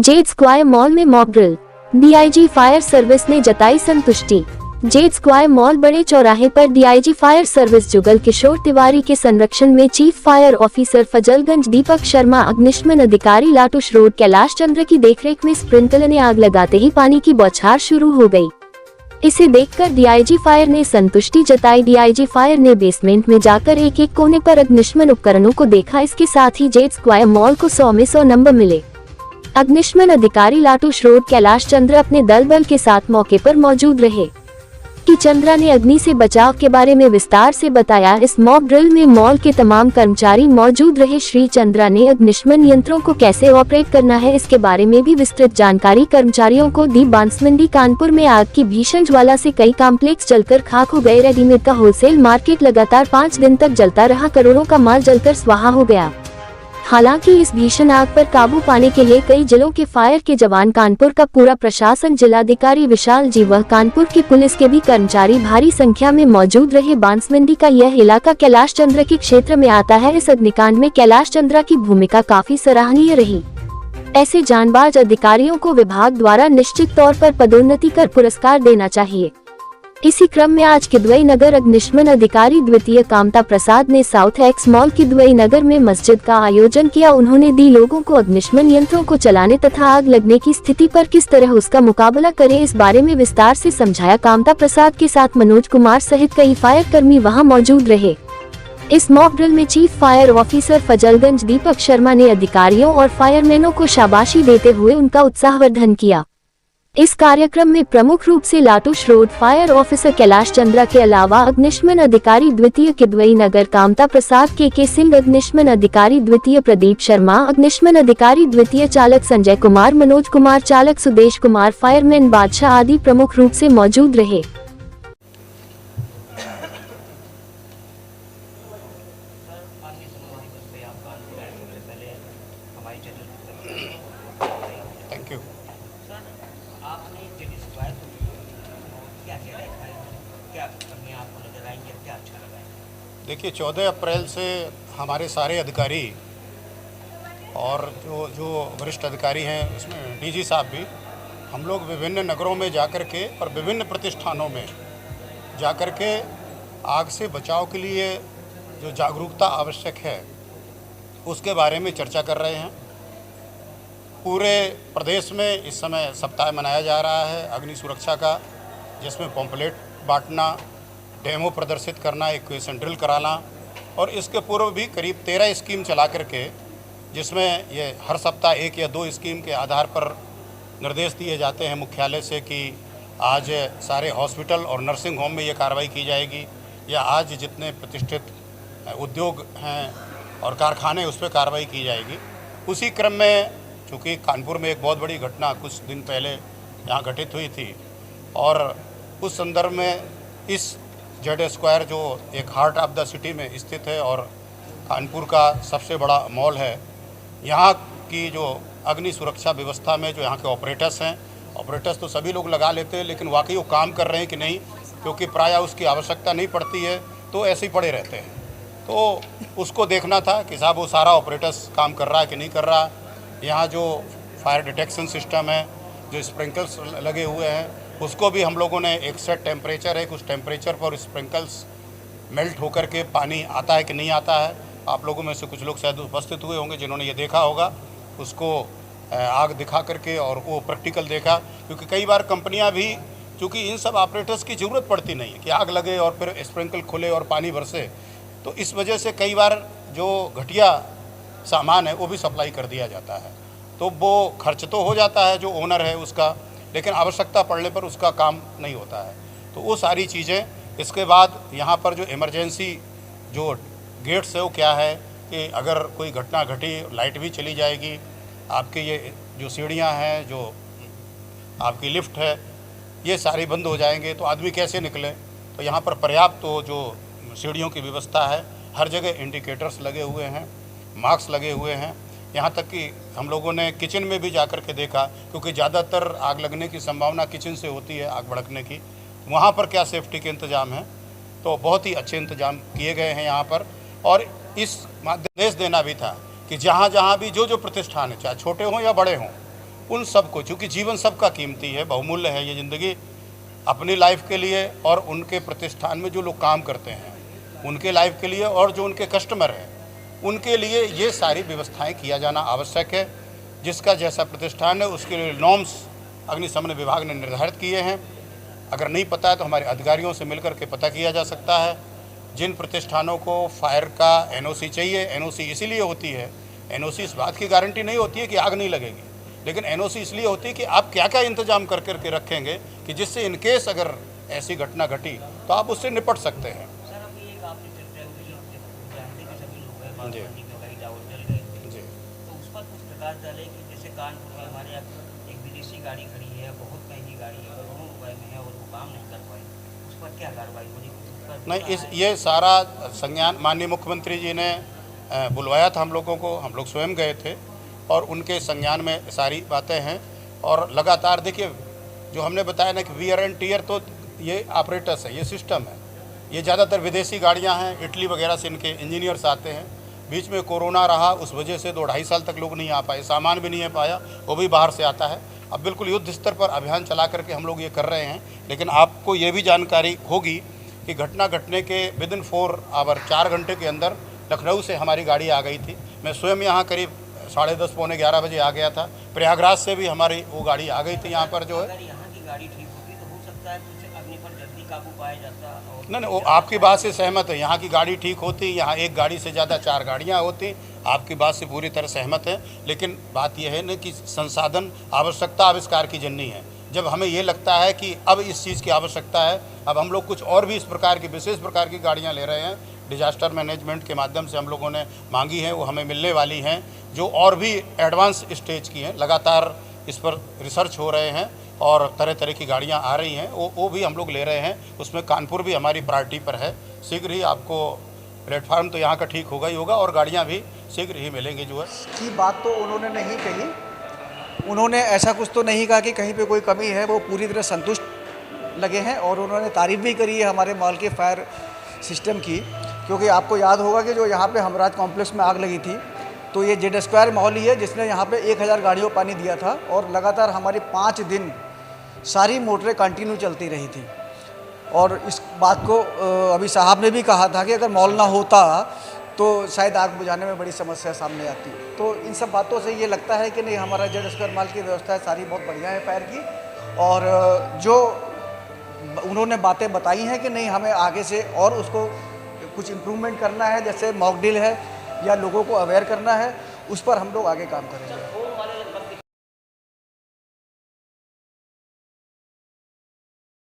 Z square mall में mock drill, DIG fire service ने जताई संतुष्टि। जेड स्क्वायर मॉल बड़े चौराहे पर DIG fire service Jugal Kishore Tiwari के संरक्षण में chief fire officer Fazalganj Deepak Sharma, अग्निशमन अधिकारी लाटूश रोड कैलाश चंद्र की देखरेख में स्प्रिंकलर ने आग लगाते ही पानी की बौछार शुरू हो गई। इसे देखकर डीआईजी फायर ने संतुष्टि जताई। डीआईजी फायर ने बेसमेंट में जाकर एक एक कोने पर अग्निशमन उपकरणों को देखा। इसके साथ ही जेड स्क्वायर मॉल को 100 में 100 नंबर मिले। अग्निशमन अधिकारी लाटूश रोड कैलाश चंद्र अपने दल बल के साथ मौके पर मौजूद रहे कि चंद्रा ने अग्नि से बचाव के बारे में विस्तार से बताया। इस मॉक ड्रिल में मॉल के तमाम कर्मचारी मौजूद रहे। श्री चंद्रा ने अग्निशमन यंत्रों को कैसे ऑपरेट करना है इसके बारे में भी विस्तृत जानकारी कर्मचारियों को दी। बांसमंडी कानपुर में आग की भीषण ज्वाला से कई कॉम्प्लेक्स जलकर खाक हो गए। रेडीमेड का होलसेल मार्केट लगातार 5 दिन तक जलता रहा। करोड़ों का माल जलकर स्वाहा हो गया। हालांकि इस भीषण आग पर काबू पाने के लिए कई जिलों के फायर के जवान, कानपुर का पूरा प्रशासन, जिलाधिकारी विशाल जी व कानपुर की पुलिस के भी कर्मचारी भारी संख्या में मौजूद रहे। बांसमंडी का यह इलाका कैलाश चंद्र के क्षेत्र में आता है। इस अग्निकांड में कैलाश चंद्र की भूमिका काफी सराहनीय रही। ऐसे जानबाज अधिकारियों को विभाग द्वारा निश्चित तौर पर पदोन्नति कर पुरस्कार देना चाहिए। इसी क्रम में आज किदवई नगर अग्निशमन अधिकारी द्वितीय कामता प्रसाद ने साउथ एक्स मॉल किदवई नगर में मस्जिद का आयोजन किया। उन्होंने दी लोगों को अग्निशमन यंत्रों को चलाने तथा आग लगने की स्थिति पर किस तरह उसका मुकाबला करें इस बारे में विस्तार से समझाया। कामता प्रसाद के साथ मनोज कुमार सहित कई फायर कर्मी वहां मौजूद रहे। इस मॉक ड्रिल में chief fire officer Fazalganj Deepak Sharma ने अधिकारियों और फायरमैनों को शाबाशी देते हुए उनका उत्साहवर्धन किया। इस कार्यक्रम में प्रमुख रूप से La Touche road fire officer Kailash Chandra के अलावा अग्निशमन अधिकारी द्वितीय किदवई नगर कामता प्रसाद के सिंह, अग्निशमन अधिकारी द्वितीय प्रदीप शर्मा, अग्निशमन अधिकारी द्वितीय चालक संजय कुमार, मनोज कुमार चालक, सुदेश कुमार, फायरमैन बादशाह आदि प्रमुख रूप से मौजूद रहे। देखिए, 14 अप्रैल से हमारे सारे अधिकारी और जो वरिष्ठ अधिकारी हैं, उसमें डीजी साहब भी, हम लोग विभिन्न नगरों में जाकर के और विभिन्न प्रतिष्ठानों में जाकर के आग से बचाव के लिए जो जागरूकता आवश्यक है उसके बारे में चर्चा कर रहे हैं। पूरे प्रदेश में इस समय सप्ताह मनाया जा रहा है अग्नि सुरक्षा का, जिसमें पॉम्पलेट बांटना, डेमो प्रदर्शित करना, इक्वेशन ड्रिल कराना और इसके पूर्व भी करीब 13 स्कीम चला करके, जिसमें ये हर सप्ताह 1 या 2 स्कीम के आधार पर निर्देश दिए जाते हैं मुख्यालय से कि आज सारे हॉस्पिटल और नर्सिंग होम में ये कार्रवाई की जाएगी, या आज जितने प्रतिष्ठित उद्योग हैं और कारखाने उस पर कार्रवाई की जाएगी। उसी क्रम में चूँकि कानपुर में एक बहुत बड़ी घटना कुछ दिन पहले यहाँ घटित हुई थी और उस संदर्भ में इस जेड स्क्वायर जो एक हार्ट ऑफ द सिटी में स्थित है और कानपुर का सबसे बड़ा मॉल है, यहाँ की जो अग्नि सुरक्षा व्यवस्था में जो यहाँ के ऑपरेटर्स हैं, ऑपरेटर्स तो सभी लोग लगा लेते हैं, लेकिन वाकई वो काम कर रहे हैं कि नहीं, क्योंकि प्रायः उसकी आवश्यकता नहीं पड़ती है तो ऐसे ही पड़े रहते हैं। तो उसको देखना था कि साहब वो सारा ऑपरेटर्स काम कर रहा है कि नहीं कर रहा। यहाँ जो फायर डिटेक्शन सिस्टम है, जो स्प्रिंकल्स लगे हुए हैं, उसको भी हम लोगों ने एक सेट टेम्परेचर है, कुछ टेम्परेचर पर स्प्रिंकल्स मेल्ट होकर के पानी आता है कि नहीं आता है। आप लोगों में से कुछ लोग शायद उपस्थित हुए होंगे जिन्होंने ये देखा होगा, उसको आग दिखा करके और वो प्रैक्टिकल देखा। क्योंकि कई बार कंपनियां भी, चूँकि इन सब ऑपरेटर्स की ज़रूरत पड़ती नहीं है कि आग लगे और फिर स्प्रिंकल खुले और पानी बरसे, तो इस वजह से कई बार जो घटिया सामान है वो भी सप्लाई कर दिया जाता है। तो वो खर्च तो हो जाता है जो ओनर है उसका, लेकिन आवश्यकता पड़ने पर उसका काम नहीं होता है। तो वो सारी चीज़ें, इसके बाद यहाँ पर जो इमरजेंसी जो गेट्स है वो क्या है कि अगर कोई घटना घटी, लाइट भी चली जाएगी, आपके ये जो सीढ़ियाँ हैं, जो आपकी लिफ्ट है, ये सारी बंद हो जाएंगे, तो आदमी कैसे निकले। तो यहाँ पर पर्याप्त तो जो सीढ़ियों की व्यवस्था है, हर जगह इंडिकेटर्स लगे हुए हैं, मास्क लगे हुए हैं। यहाँ तक कि हम लोगों ने किचन में भी जाकर के देखा, क्योंकि ज़्यादातर आग लगने की संभावना किचन से होती है, आग भड़कने की। वहाँ पर क्या सेफ्टी के इंतज़ाम हैं, तो बहुत ही अच्छे इंतज़ाम किए गए हैं यहाँ पर। और इस निर्देश देना भी था कि जहाँ जहाँ भी जो प्रतिष्ठान है, चाहे छोटे हों या बड़े हों, उन सबको, चूँकि जीवन सबका कीमती है, बहुमूल्य है ये ज़िंदगी, अपनी लाइफ के लिए और उनके प्रतिष्ठान में जो लोग काम करते हैं उनके लाइफ के लिए और जो उनके कस्टमर हैं उनके लिए ये सारी व्यवस्थाएं किया जाना आवश्यक है। जिसका जैसा प्रतिष्ठान है उसके लिए नॉर्म्स अग्निशमन विभाग ने निर्धारित किए हैं। अगर नहीं पता है तो हमारे अधिकारियों से मिलकर के पता किया जा सकता है। जिन प्रतिष्ठानों को फायर का एनओसी चाहिए, एनओसी इसीलिए होती है, एनओसी इस बात की गारंटी नहीं होती है कि आग नहीं लगेगी, लेकिन एनओसी इसलिए होती है कि आप क्या क्या इंतजाम कर करके रखेंगे कि जिससे इनकेस अगर ऐसी घटना घटी तो आप उससे निपट सकते हैं। सर, अभी एक आपने चर्चा हुई जो जानते के सभी लोग हैं, बागवानी में कई टावर जल गए जी, तो उस पर कुछ प्रकाश डाले कि जैसे कानपुर में हमारे यहाँ एक विदेशी गाड़ी खड़ी है, बहुत महंगी गाड़ी है, करोड़ों रुपए में है और वो काम नहीं कर पाई, उस पर क्या कार्रवाई होगी? नहीं, ये सारा संज्ञान माननीय मुख्यमंत्री जी ने बुलवाया था हम लोगों को, हम लोग स्वयं गए थे और उनके संज्ञान में सारी बातें हैं। और लगातार देखिए जो हमने बताया ना कि वियर एंड टीयर, तो ये ऑपरेटर्स है, ये सिस्टम है, ये ज़्यादातर विदेशी गाड़ियां हैं, इटली वगैरह से इनके इंजीनियर्स आते हैं। बीच में कोरोना रहा, उस वजह से 2-2.5 साल तक लोग नहीं आ पाए, सामान भी नहीं आ पाया, वो भी बाहर से आता है। अब बिल्कुल युद्ध स्तर पर अभियान चला करके हम लोग ये कर रहे हैं। लेकिन आपको ये भी जानकारी होगी कि घटना घटने के विदिन 4 आवर 4 घंटे के अंदर लखनऊ से हमारी गाड़ी आ गई थी। मैं स्वयं यहाँ करीब 10:30 पौने 11 बजे आ गया था। प्रयागराज से भी हमारी वो गाड़ी आ गई थी यहाँ पर जो है। अगर यहाँ की गाड़ी ठीक होती तो हो सकता है कुछ अग्नि पर जल्दी काबू पाया जाता। नहीं, वो आपकी बात से सहमत है। यहाँ की गाड़ी ठीक होती, यहाँ एक गाड़ी से ज़्यादा 4 गाड़ियाँ होती, आपकी बात से पूरी तरह सहमत है। लेकिन बात यह है ना कि संसाधन आवश्यकता आविष्कार की जननी है। जब हमें ये लगता है कि अब इस चीज़ की आवश्यकता है, अब हम लोग कुछ और भी इस प्रकार की विशेष प्रकार की गाड़ियाँ ले रहे हैं, डिजास्टर मैनेजमेंट के माध्यम से हम लोगों ने मांगी हैं, वो हमें मिलने वाली हैं, जो और भी एडवांस स्टेज की हैं। लगातार इस पर रिसर्च हो रहे हैं और तरह तरह की गाड़ियां आ रही हैं, वो भी हम लोग ले रहे हैं। उसमें कानपुर भी हमारी प्रायोरिटी पर है। शीघ्र ही आपको प्लेटफार्म तो यहाँ का ठीक होगा ही होगा और गाड़ियाँ भी शीघ्र ही मिलेंगी जो है। की बात तो उन्होंने नहीं कही, उन्होंने ऐसा कुछ तो नहीं कहा कि कहीं पे कोई कमी है। वो पूरी तरह संतुष्ट लगे हैं और उन्होंने तारीफ़ भी करी है हमारे मॉल के फायर सिस्टम की। क्योंकि आपको याद होगा कि जो यहाँ पे हमराज कॉम्प्लेक्स में आग लगी थी तो ये जेड स्क्वायर मॉल ही है जिसने यहाँ पे 1000 गाड़ियों को पानी दिया था और लगातार हमारी 5 दिन सारी मोटरें कंटिन्यू चलती रही थी। और इस बात को अभी साहब ने भी कहा था कि अगर मॉल ना होता तो शायद आग बुझाने में बड़ी समस्या सामने आती। तो इन सब बातों से ये लगता है कि नहीं, हमारा जेड स्क्वायर मॉल की व्यवस्था सारी बहुत बढ़िया है फायर की। और जो उन्होंने बातें बताई हैं कि नहीं, हमें आगे से और उसको कुछ इम्प्रूवमेंट करना है, जैसे मॉक ड्रिल है या लोगों को अवेयर करना है, उस पर हम लोग आगे काम करेंगे।